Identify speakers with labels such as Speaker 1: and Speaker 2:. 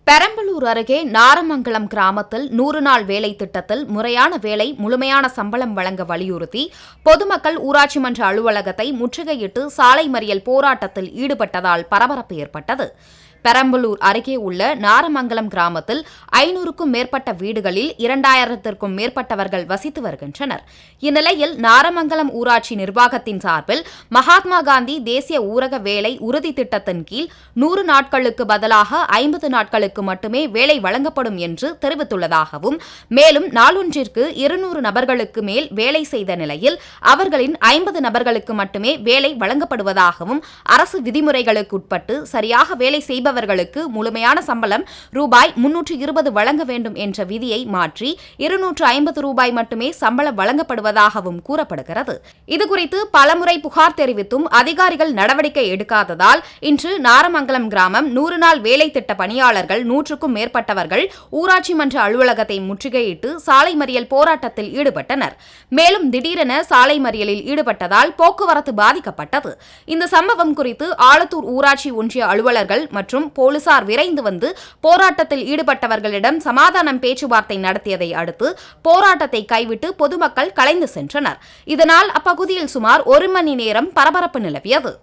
Speaker 1: பெரம்பலூர் அருகே நாரமங்கலம் கிராமத்தில் 100 நாள் வேலை திட்டத்தில் முறையான வேலை, முழுமையான சம்பளம் வழங்க வலியுறுத்தி பொதுமக்கள் ஊராட்சி மன்ற அலுவலகத்தை முற்றுகையிட்டு சாலை மறியல் போராட்டத்தில் ஈடுபட்டதால் பரபரப்பு ஏற்பட்டது. பெரம்பலூர் அருகே உள்ள நாரமங்கலம் கிராமத்தில் 500க்கும் மேற்பட்ட வீடுகளில் 2000த்திற்கும் மேற்பட்டவர்கள் வசித்து வருகின்றனர். இந்நிலையில் நாரமங்கலம் ஊராட்சி நிர்வாகத்தின் சார்பில் மகாத்மா காந்தி தேசிய ஊரக வேலை உறுதி திட்டத்தின் கீழ் 100 நாட்களுக்கு பதிலாக 50 நாட்களுக்கு மட்டுமே வேலை வழங்கப்படும் என்று தெரிவித்துள்ளதாகவும், மேலும் நாளொன்றிற்கு 200 நபர்களுக்கு மேல் வேலை செய்த நிலையில் அவர்களின் 50 நபர்களுக்கு மட்டுமே வேலை வழங்கப்படுவதாகவும், அரசு விதிமுறைகளுக்கு உட்பட்டு சரியாக வேலை செய்பவர்களுக்கு முழுமையான சம்பளம் ரூபாய் 320 வழங்க வேண்டும் என்ற விதியை மாற்றி 250 ரூபாய் மட்டுமே சம்பளம் வழங்கப்படுவதாகவும் கூறப்படுகிறது. இதுகுறித்து பலமுறை புகார் தெரிவித்தும் அதிகாரிகள் நடவடிக்கை எடுக்காததால் இன்று நாரமங்கலம் கிராமம் 100 நாள் வேலை திட்ட பணியாளர்கள் 100க்கும் மேற்பட்டவர்கள் ஊராட்சி மன்ற அலுவலகத்தை முற்றுகையிட்டு சாலை மறியல் போராட்டத்தில் ஈடுபட்டனர். மேலும் திடீரென சாலை மறியலில் ஈடுபட்டதால் போக்குவரத்து பாதிக்கப்பட்டது. இந்த சம்பவம் குறித்து ஆலத்தூர் ஊராட்சி ஒன்றிய அலுவலர்கள் மற்றும் போலீசார் விரைந்து வந்து போராட்டத்தில் ஈடுபட்டவர்களிடம் சமாதானம் பேச்சுவார்த்தை நடத்தியதை அடுத்து போராட்டத்தை கைவிட்டு பொதுமக்கள் கலைந்து சென்றனர். இதனால் அப்பகுதியில் சுமார் 1 மணி நேரம் பரபரப்பு நிலவியது.